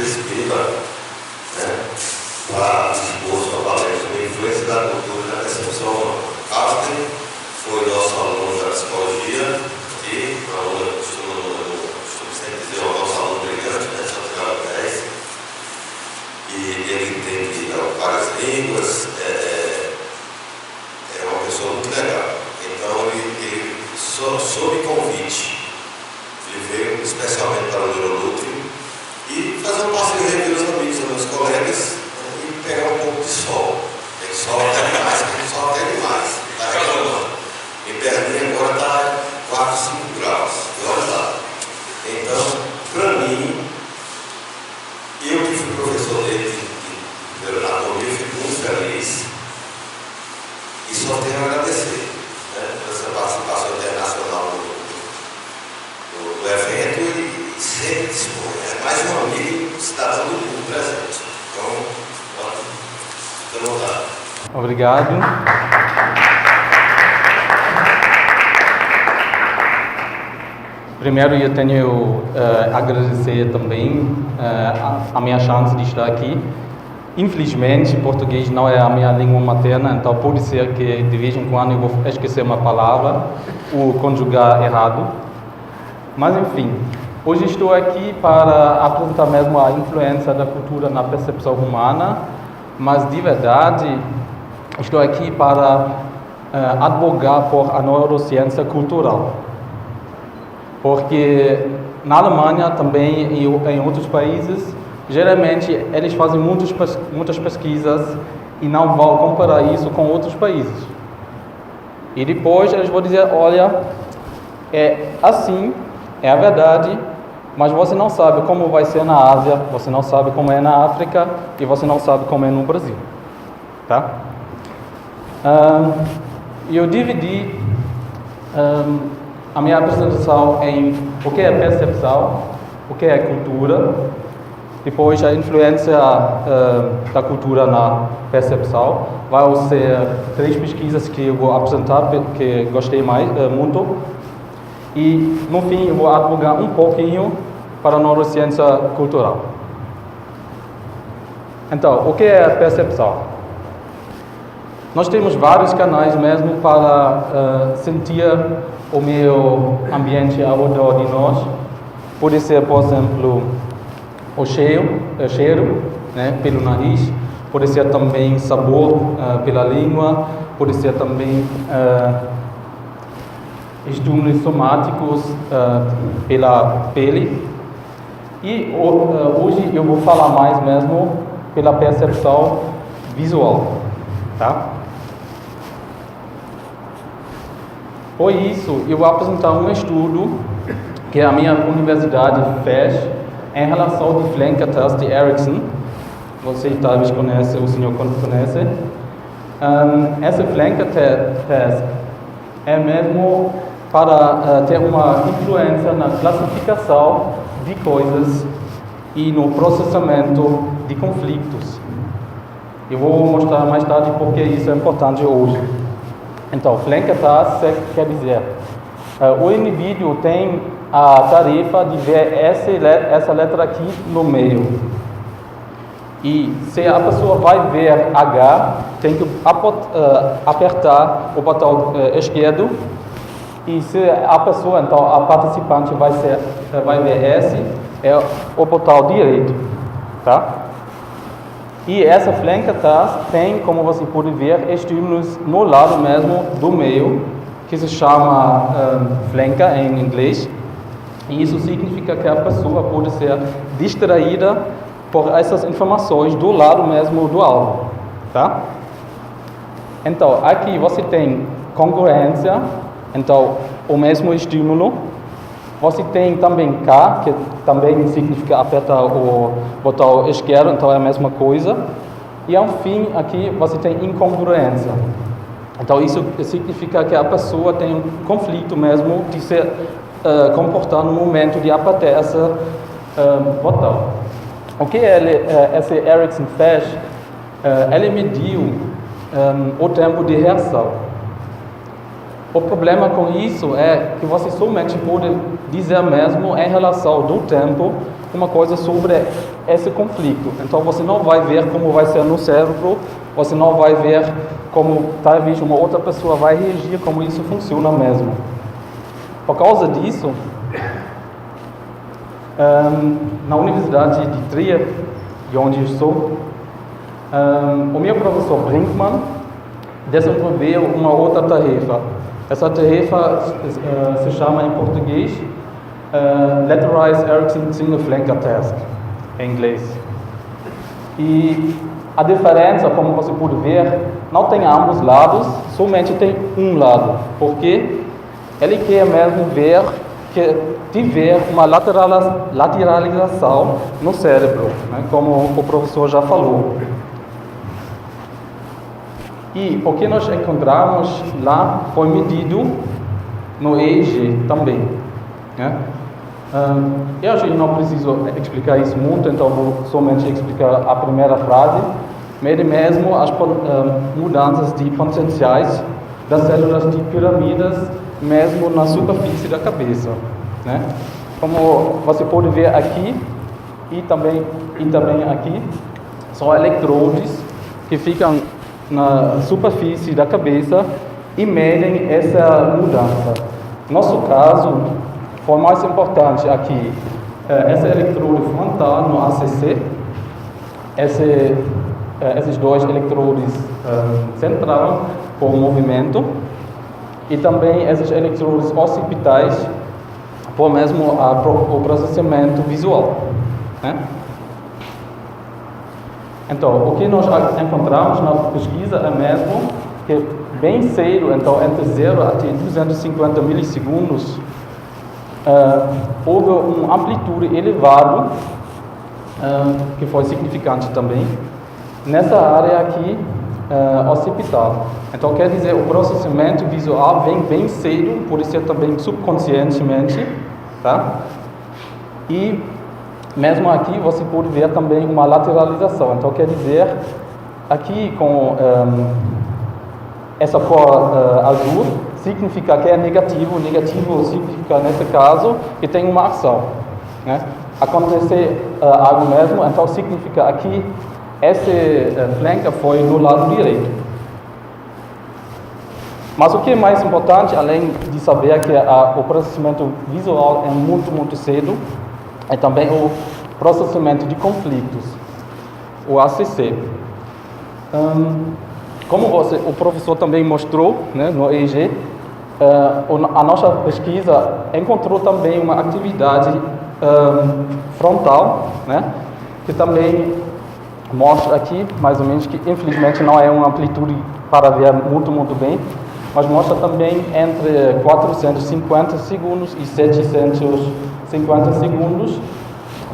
Escriva, né, para expor sua palestra sobre a influência da cultura na percepção humana. Carsten foi nosso aluno da psicologia e aluno, costumo sempre dizer, o nosso aluno brilhante, né, só tirava 10. E ele entende várias línguas, é uma pessoa muito legal. Então ele sob convite, ele veio especialmente para o Neuronutri e fazer uma parceria com meus amigos, meus colegas, e pegar um pouco de sol. Tem sol até demais, tem sol até demais. Está reclamando. Em Berlim agora está 4, 5 graus. E olha lá. Então, para mim, eu que fui professor dele de anatomia, fico muito feliz e só tenho a agradecer, né, por essa participação internacional do evento e sempre dispõe. É mais um amigo cidadão do mundo presente. Então, fica à vontade. Obrigado. Primeiro, eu tenho a agradecer também a minha chance de estar aqui. Infelizmente, português não é a minha língua materna, então pode ser que de vez em quando eu vou esquecer uma palavra ou conjugar errado. Mas, enfim, hoje estou aqui para apresentar mesmo a influência da cultura na percepção humana, mas de verdade estou aqui para advogar por a neurociência cultural. Porque na Alemanha também e em outros países, geralmente eles fazem muitas pesquisas e não vão comparar isso com outros países. E depois eles vão dizer, olha, é assim, é a verdade, mas você não sabe como vai ser na Ásia, você não sabe como é na África e você não sabe como é no Brasil. Tá? Eu dividi a minha apresentação em o que é percepção, o que é cultura, depois a influência da cultura na percepção. Vai ser 3 pesquisas que eu vou apresentar, que gostei muito. E, no fim, eu vou advogar um pouquinho para a neurociência cultural. Então, o que é percepção? Nós temos vários canais mesmo para sentir o meio ambiente ao redor de nós. Pode ser, por exemplo, o cheiro, né, pelo nariz. Pode ser também sabor pela língua. Pode ser também estímulos somáticos pela pele. E hoje eu vou falar mais mesmo pela percepção visual, tá? Por isso, eu vou apresentar um estudo que a minha universidade fez em relação ao Flenker-Test de Erickson. Você talvez conhece, o senhor conhece. Esse Flenker-Test é mesmo para ter uma influência na classificação de coisas e no processamento de conflitos. Eu vou mostrar mais tarde porque isso é importante hoje. Então, Flenker-Test quer dizer, o indivíduo tem a tarefa de ver essa letra aqui no meio. E se a pessoa vai ver H, tem que apertar o botão esquerdo. E se a pessoa, então a participante vai ver S, é o botão direito, tá? E essa Flenker-Test tem, como você pode ver, estímulos no lado mesmo do meio, que se chama flanker em inglês. E isso significa que a pessoa pode ser distraída por essas informações do lado mesmo do alvo, tá? Então, aqui você tem congruência, então o mesmo estímulo. Você tem também K, que também significa apertar o botão esquerdo, então é a mesma coisa. E ao fim, aqui você tem incongruência. Então isso significa que a pessoa tem um conflito mesmo de se comportar no momento de apertar esse botão. O que esse Erickson fez? Ele mediu o tempo de reação. O problema com isso é que você somente pode dizer mesmo em relação do tempo uma coisa sobre esse conflito. Então você não vai ver como vai ser no cérebro, você não vai ver como talvez uma outra pessoa vai reagir, como isso funciona mesmo. Por causa disso, na Universidade de Trier, de onde eu estou, o meu professor Brinkmann desenvolveu uma outra tarefa. Essa tarefa se chama em português Letterized Ericsson Single Flanker Test, em inglês. E a diferença, como você pode ver, não tem ambos lados, somente tem um lado, porque ele quer mesmo ver que tiver uma lateralização no cérebro, né, como o professor já falou. E o que nós encontramos lá foi medido no EEG também, né? Eu acho que não preciso explicar isso muito, então vou somente explicar a primeira frase. Mede mesmo as mudanças de potenciais das células de pirâmides, mesmo na superfície da cabeça, né? Como você pode ver aqui e também aqui, são eletrodes que ficam na superfície da cabeça e medem essa mudança. No nosso caso, foi mais importante aqui esse eletrode frontal no ACC, esses dois eletrodes central por movimento, e também esses eletrodes occipitais por mesmo o processamento visual, né? Então, o que nós encontramos na pesquisa é mesmo que bem cedo, então entre 0 até 250 milissegundos, houve uma amplitude elevada, que foi significante também, nessa área aqui occipital. Então, quer dizer, o processamento visual vem bem cedo, pode ser também subconscientemente, tá? E mesmo aqui você pode ver também uma lateralização. Então, quer dizer, aqui com essa cor azul, significa que é negativo. Negativo significa, nesse caso, que tem uma ação, né? Acontecer algo mesmo, então significa aqui, esse flanker foi no lado direito. Mas o que é mais importante, além de saber que o processamento visual é muito cedo, é também o processamento de conflitos, o ACC. Como o professor também mostrou, né, no EEG, a nossa pesquisa encontrou também uma atividade frontal, né, que também mostra aqui, mais ou menos, que infelizmente não é uma amplitude para ver muito bem, mas mostra também entre 450 segundos e 750 segundos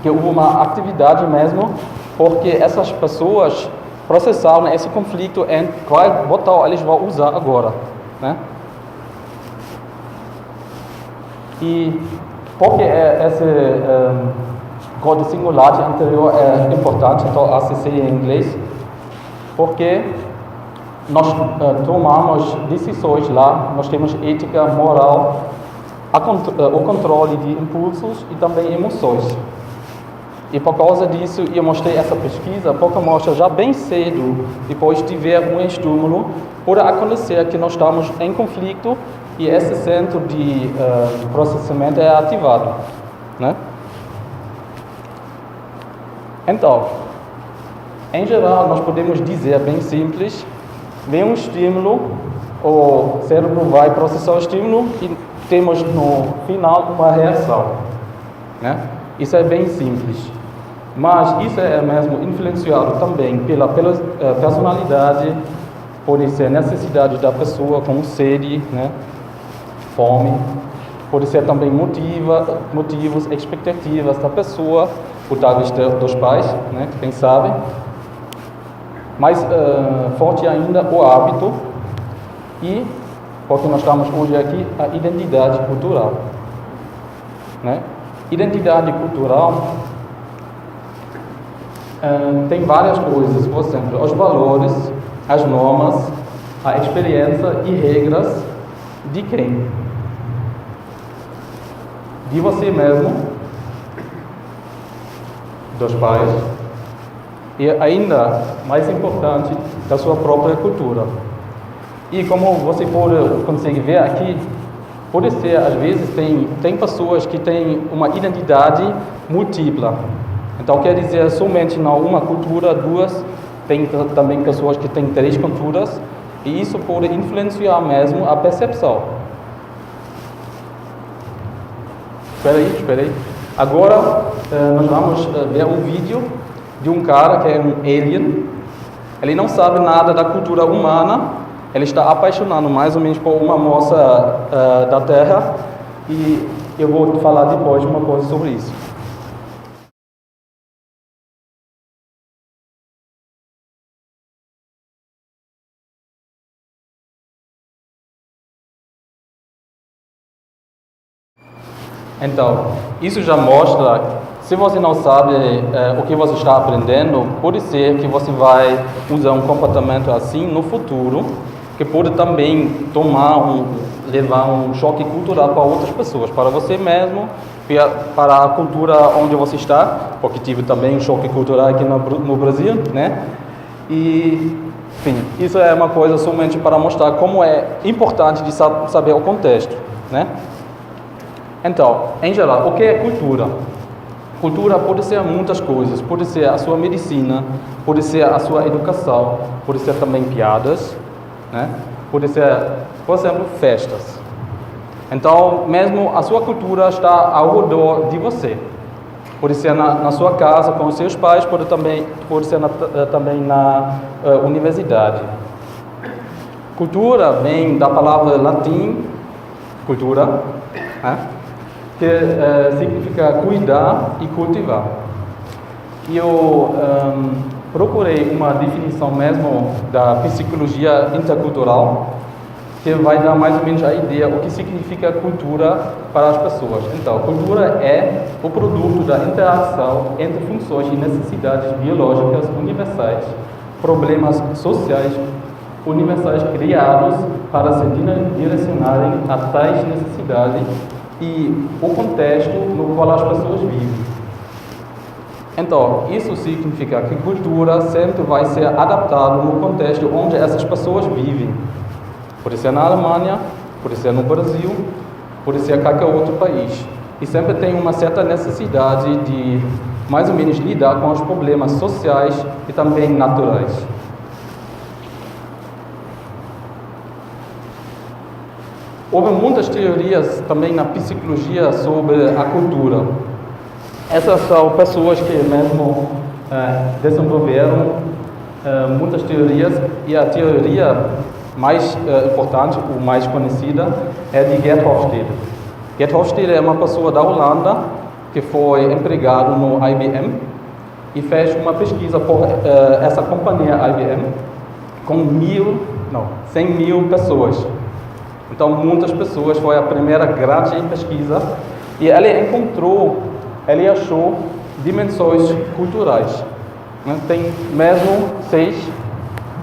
que houve uma atividade mesmo, porque essas pessoas processaram esse conflito em qual botão eles vão usar agora, né? E porque esse código singular anterior é importante, então ACC em inglês, porque nós tomamos decisões lá, nós temos ética, moral, o controle de impulsos e também emoções. E por causa disso, eu mostrei essa pesquisa, porque mostra já bem cedo, depois de tiver um estímulo, pode acontecer que nós estamos em conflito e esse centro de processamento é ativado, né? Então, em geral, nós podemos dizer bem simples, vem um estímulo, o cérebro vai processar o estímulo e temos no final uma reação, né? Isso é bem simples, mas isso é mesmo influenciado também pela personalidade, pode ser necessidade da pessoa, como sede, né? Fome, pode ser também motivos, expectativas da pessoa, ou talvez dos pais, né? Quem sabe. Mais forte ainda o hábito e, porque nós estamos hoje aqui, a identidade cultural, né? Identidade cultural tem várias coisas, por exemplo, os valores, as normas, a experiência e regras de quem? De você mesmo dos pais e ainda mais importante, da sua própria cultura. E como você consegue ver aqui, pode ser, às vezes, tem pessoas que têm uma identidade múltipla. Então, quer dizer, somente não uma cultura, duas, tem também pessoas que têm 3 culturas, e isso pode influenciar mesmo a percepção. Espera aí. Agora, nós vamos ver um vídeo de um cara que é um alien. Ele não sabe nada da cultura humana, ele está apaixonado mais ou menos por uma moça da Terra, e eu vou falar depois uma coisa sobre isso. Então, isso já mostra, se você não sabe o que você está aprendendo, pode ser que você vai usar um comportamento assim no futuro, que pode também levar um choque cultural para outras pessoas, para você mesmo, para a cultura onde você está, porque tive também um choque cultural aqui no Brasil, né? E, enfim, isso é uma coisa somente para mostrar como é importante de saber o contexto, né? Então, em geral, o que é cultura? Cultura pode ser muitas coisas, pode ser a sua medicina, pode ser a sua educação, pode ser também piadas, né? Pode ser, por exemplo, festas. Então, mesmo a sua cultura está ao redor de você. Pode ser na sua casa, com os seus pais, pode ser também na universidade. Cultura vem da palavra latim, cultura, né? Que significa cuidar e cultivar. E eu procurei uma definição mesmo da psicologia intercultural, que vai dar mais ou menos a ideia o que significa cultura para as pessoas. Então, cultura é o produto da interação entre funções e necessidades biológicas universais, problemas sociais universais criados para se direcionarem a tais necessidades e o contexto no qual as pessoas vivem. Então, isso significa que cultura sempre vai ser adaptada no contexto onde essas pessoas vivem. Pode ser na Alemanha, pode ser no Brasil, pode ser em qualquer outro país. E sempre tem uma certa necessidade de, mais ou menos, lidar com os problemas sociais e também naturais. Houve muitas teorias também na psicologia sobre a cultura. Essas são pessoas que mesmo desenvolveram muitas teorias, e a teoria mais importante, ou mais conhecida, é de Gert Hofstede. Gert Hofstede é uma pessoa da Holanda que foi empregado no IBM e fez uma pesquisa por essa companhia IBM com 100 mil pessoas. Então, muitas pessoas, foi a primeira grande pesquisa, e ele achou dimensões culturais. Né? Tem mesmo 6,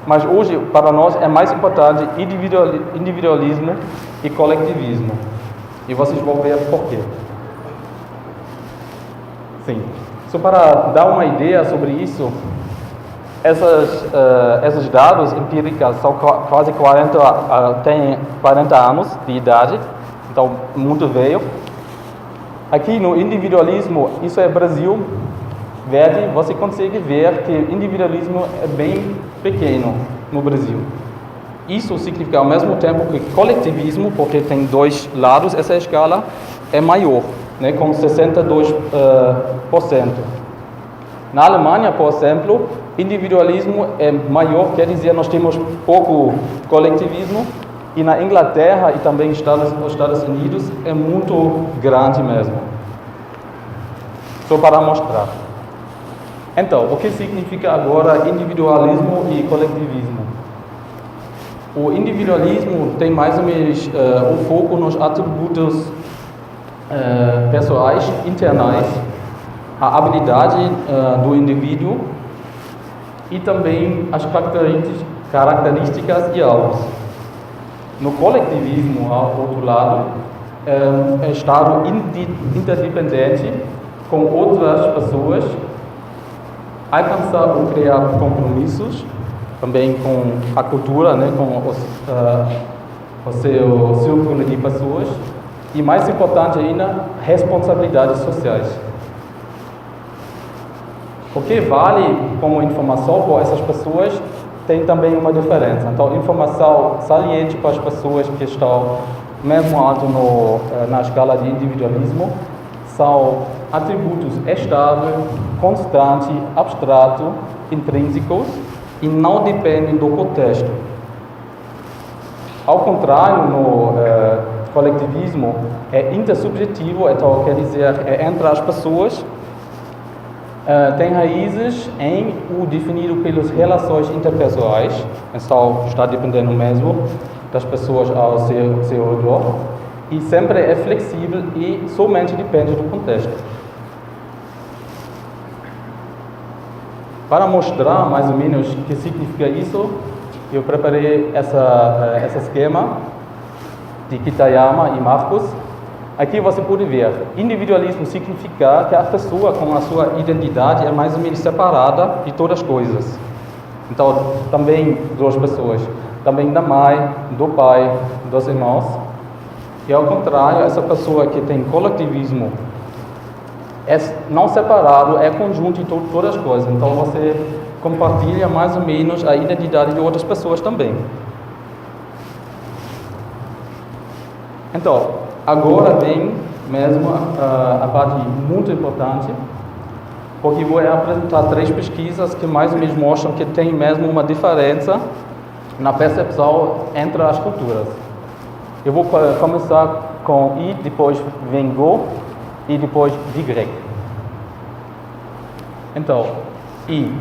mas hoje, para nós, é mais importante individualismo e coletivismo. E vocês vão ver por quê. Sim. Só para dar uma ideia sobre isso, esses dados empíricos são quase 40 anos de idade, então muito velho. Aqui no individualismo, isso é Brasil, verde, você consegue ver que o individualismo é bem pequeno no Brasil. Isso significa ao mesmo tempo que coletivismo, porque tem 2 lados, essa escala é maior, né, com 62%. Na Alemanha, por exemplo, individualismo é maior, quer dizer, nós temos pouco coletivismo, e na Inglaterra e também nos Estados Unidos é muito grande mesmo. Só para mostrar. Então, o que significa agora individualismo e coletivismo? O individualismo tem mais ou menos o foco nos atributos pessoais, internais, a habilidade do indivíduo e também as características e alvos. No coletivismo, ao outro lado, é estado interdependente com outras pessoas alcançar ou criar compromissos, também com a cultura, né, com o seu círculo de pessoas, e mais importante ainda, responsabilidades sociais. O que vale como informação para essas pessoas tem também uma diferença. Então, informação saliente para as pessoas que estão mesmo alto na escala de individualismo são atributos estável, constante, abstrato, intrínsecos e não dependem do contexto. Ao contrário, no coletivismo é intersubjetivo, então quer dizer é entre as pessoas, tem raízes em o definido pelas relações interpessoais, então está dependendo mesmo das pessoas ao seu redor, e sempre é flexível e somente depende do contexto. Para mostrar mais ou menos o que significa isso, eu preparei esse esquema de Kitayama e Marcos. Aqui você pode ver, individualismo significa que a pessoa com a sua identidade é mais ou menos separada de todas as coisas. Então, também duas pessoas, também da mãe, do pai, dos irmãos. E ao contrário, essa pessoa que tem coletivismo é não separado, é conjunto de todas as coisas. Então, você compartilha mais ou menos a identidade de outras pessoas também. Então, agora vem mesmo a parte muito importante, porque vou apresentar 3 pesquisas que mais ou menos mostram que tem mesmo uma diferença na percepção entre as culturas. Eu vou começar com I, depois vem Go e depois Y. Então, I.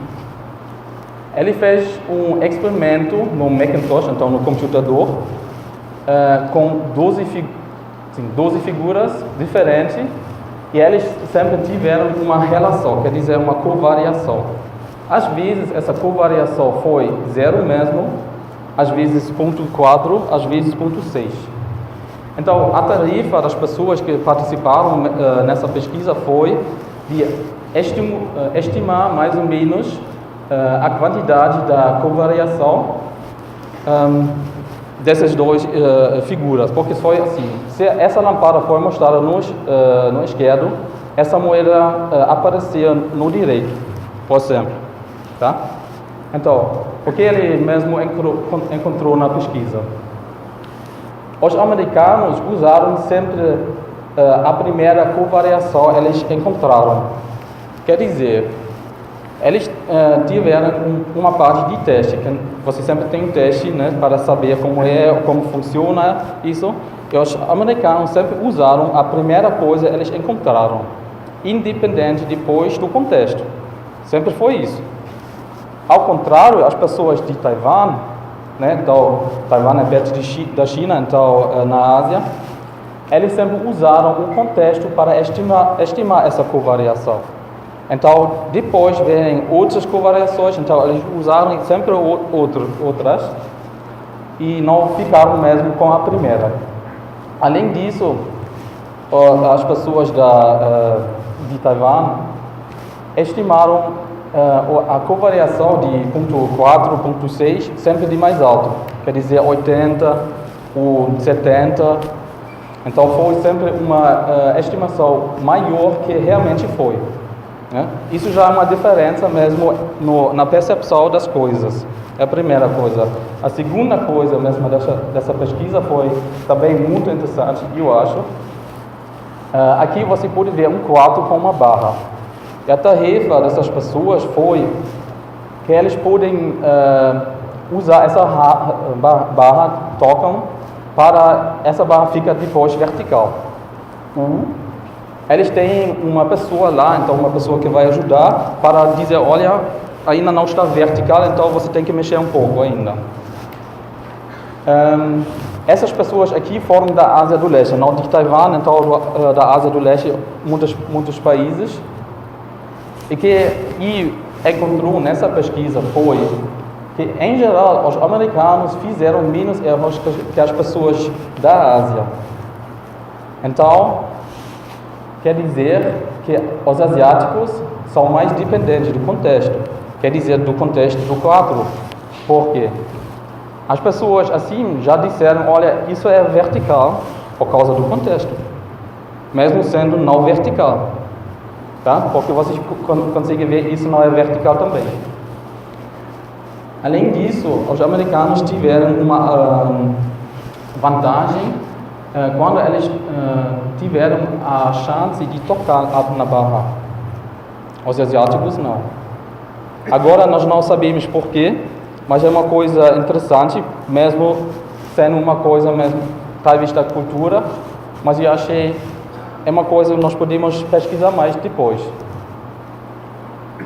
Ele fez um experimento no Macintosh, então no computador, com 12 figuras diferentes, e eles sempre tiveram uma relação, quer dizer, uma covariação. Às vezes, essa covariação foi 0 mesmo, às vezes 0,4, às vezes 0,6. Então, a tarefa das pessoas que participaram nessa pesquisa foi de estimar mais ou menos a quantidade da covariação dessas 2 figuras, porque foi assim, se essa lâmpada foi mostrada no esquerdo, essa moeda aparecia no direito, por sempre, tá? Então, o que ele mesmo encontrou na pesquisa? Os americanos usaram sempre a primeira covariação, eles encontraram. Quer dizer, eles tiveram uma parte de teste, que você sempre tem um teste, né, para saber como funciona isso. E os americanos sempre usaram a primeira coisa que eles encontraram, independente depois do contexto. Sempre foi isso. Ao contrário, as pessoas de Taiwan, né, então Taiwan é perto da China, então na Ásia, eles sempre usaram o contexto para estimar essa covariação. Então, depois vêm outras covariações, então eles usaram sempre outras e não ficaram mesmo com a primeira. Além disso, as pessoas de Taiwan estimaram a covariação de 0,4, 0,6 sempre de mais alto, quer dizer 80 ou 70. Então foi sempre uma estimação maior que realmente foi. Né? Isso já é uma diferença mesmo na percepção das coisas. É a primeira coisa. A segunda coisa mesmo dessa pesquisa foi também muito interessante, eu acho. Aqui você pode ver um quarto com uma barra. E a tarefa dessas pessoas foi que eles podem usar essa barra, tocam, para essa barra ficar depois vertical. Eles têm uma pessoa lá, então uma pessoa que vai ajudar para dizer, olha, ainda não está vertical, então você tem que mexer um pouco ainda. Essas pessoas aqui foram da Ásia do Leste, não de Taiwan, então da Ásia do Leste, muitos países. E que encontrou nessa pesquisa foi que, em geral, os americanos fizeram menos erros que as pessoas da Ásia. Então, quer dizer que os asiáticos são mais dependentes do contexto, quer dizer, do contexto do quadro. Por quê? As pessoas assim já disseram, olha, isso é vertical por causa do contexto, mesmo sendo não vertical, tá? Porque vocês conseguem ver, isso não é vertical também. Além disso, os americanos tiveram uma vantagem quando eles tiveram a chance de tocar na barra. Os asiáticos não. Agora nós não sabemos porquê, mas é uma coisa interessante, mesmo sendo uma coisa mesmo, talvez da cultura, mas eu achei é uma coisa que nós podemos pesquisar mais depois.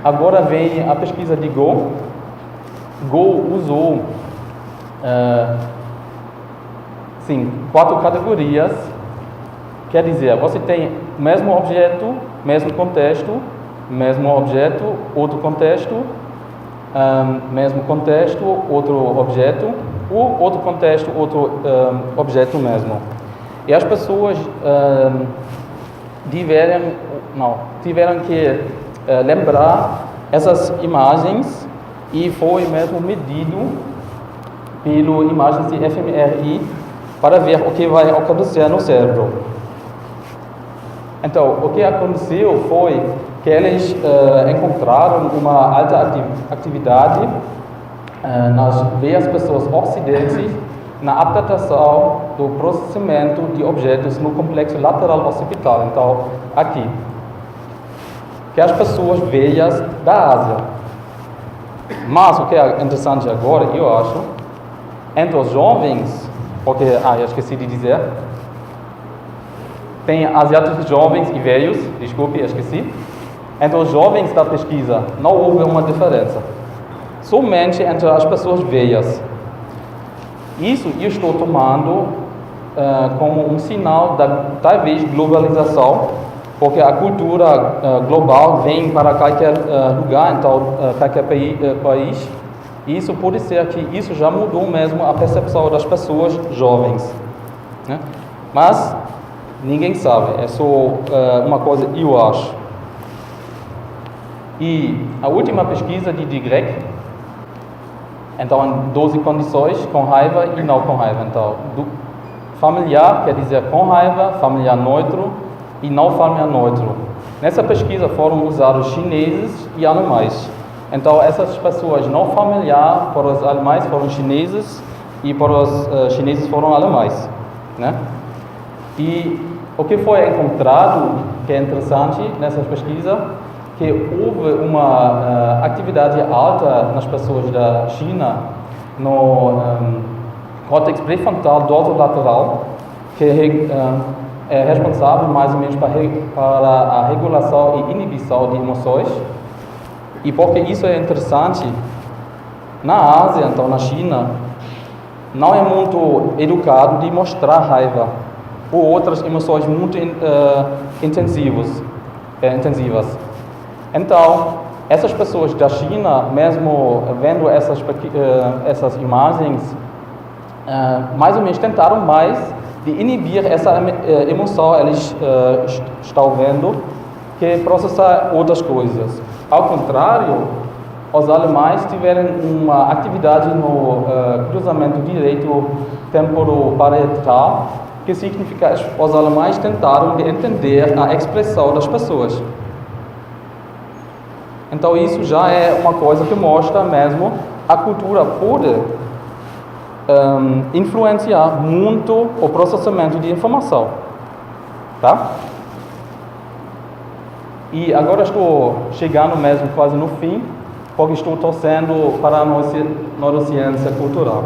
Agora vem a pesquisa de Go. Go usou 4 categorias, quer dizer, você tem o mesmo objeto, mesmo contexto, mesmo objeto, outro contexto, mesmo contexto, outro objeto, ou outro contexto, outro objeto mesmo. E as pessoas tiveram que lembrar essas imagens e foi mesmo medido pelo imagens de fMRI para ver o que vai acontecer no cérebro. Então, o que aconteceu foi que eles encontraram uma alta atividade nas veias pessoas ocidentes na adaptação do processamento de objetos no complexo lateral occipital. Então, aqui, que as pessoas veias da Ásia. Mas o que é interessante agora, eu acho, entre os jovens, porque, eu esqueci de dizer, tem asiáticos jovens e velhos, desculpe, esqueci. Entre os jovens da pesquisa, não houve uma diferença. Somente entre as pessoas velhas. Isso eu estou tomando como um sinal da, talvez, globalização, porque a cultura global vem para qualquer lugar, então, qualquer país. E isso pode ser que isso já mudou mesmo a percepção das pessoas jovens, né? Mas ninguém sabe, é só uma coisa que eu acho. E a última pesquisa de Greg, então em 12 condições, com raiva e não com raiva. Então, familiar quer dizer com raiva, familiar neutro e não familiar neutro. Nessa pesquisa foram usados chineses e animais. Então, essas pessoas não familiares para os animais foram chineses e para os chineses foram alemães, né? E o que foi encontrado, que é interessante nessas pesquisas, que houve uma atividade alta nas pessoas da China no córtex pré-frontal dorsolateral, que é responsável mais ou menos para a regulação e inibição de emoções. E porque isso é interessante, na Ásia, então na China, não é muito educado de mostrar raiva ou outras emoções muito intensivas. Então, essas pessoas da China, mesmo vendo essas imagens, mais ou menos tentaram mais de inibir essa emoção, eles estão vendo, que processar outras coisas. Ao contrário, os alemães tiveram uma atividade no cruzamento direito temporoparietal, que significa que os alemães tentaram entender a expressão das pessoas. Então isso já é uma coisa que mostra mesmo a cultura pode influenciar muito o processamento de informação, tá? E agora estou chegando mesmo quase no fim, porque estou torcendo para a neurociência cultural.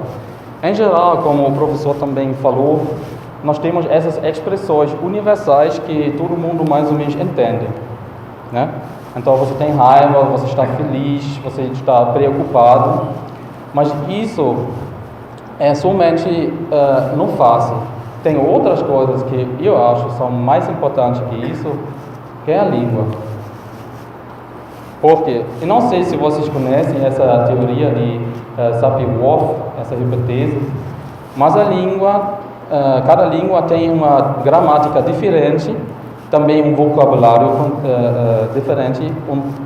Em geral, como o professor também falou, nós temos essas expressões universais que todo mundo mais ou menos entende, né? Então você tem raiva, você está feliz, você está preocupado, mas isso é somente não fácil. Tem outras coisas que eu acho são mais importantes que isso, que é a língua. Porque, eu não sei se vocês conhecem essa teoria de Sapir-Whorf, essa hipótese, mas a língua, cada língua tem uma gramática diferente também um vocabulário diferente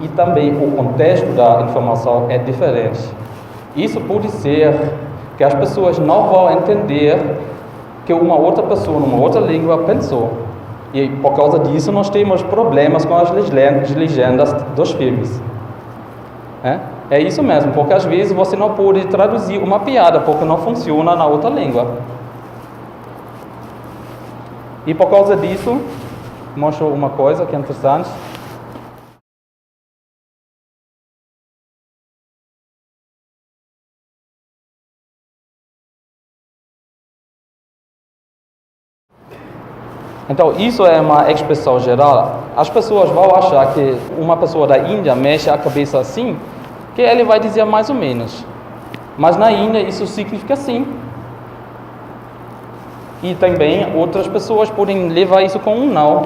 e também o contexto da informação é diferente. Isso pode ser que as pessoas não vão entender que uma outra pessoa, numa outra língua, pensou. E por causa disso nós temos problemas com as legendas dos filmes. É isso mesmo, porque às vezes você não pode traduzir uma piada porque não funciona na outra língua. E por causa disso, mostro uma coisa que é interessante. Então, isso é uma expressão geral. As pessoas vão achar que uma pessoa da Índia mexe a cabeça assim, que ele vai dizer mais ou menos. Mas na Índia isso significa sim. E também outras pessoas podem levar isso com um não.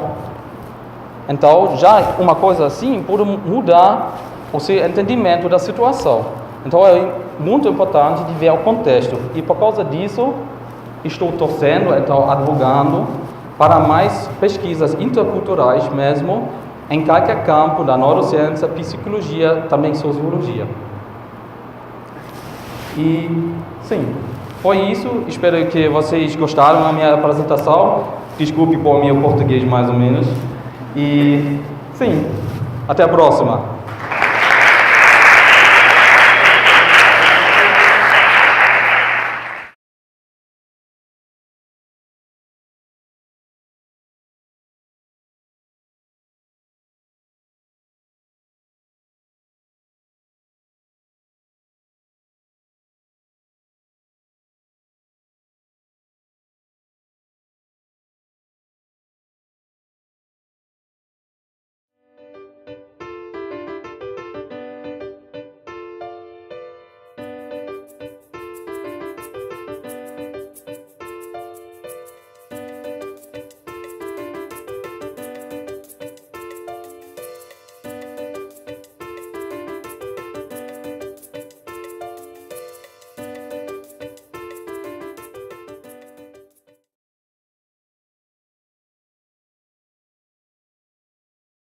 Então, já uma coisa assim pode mudar o seu entendimento da situação. Então, é muito importante de ver o contexto. E por causa disso, estou torcendo, então advogando para mais pesquisas interculturais mesmo, em qualquer campo da neurociência, psicologia, também sociologia. E, sim, foi isso. Espero que vocês gostaram da minha apresentação. Desculpe por meu português mais ou menos. E, sim, até a próxima.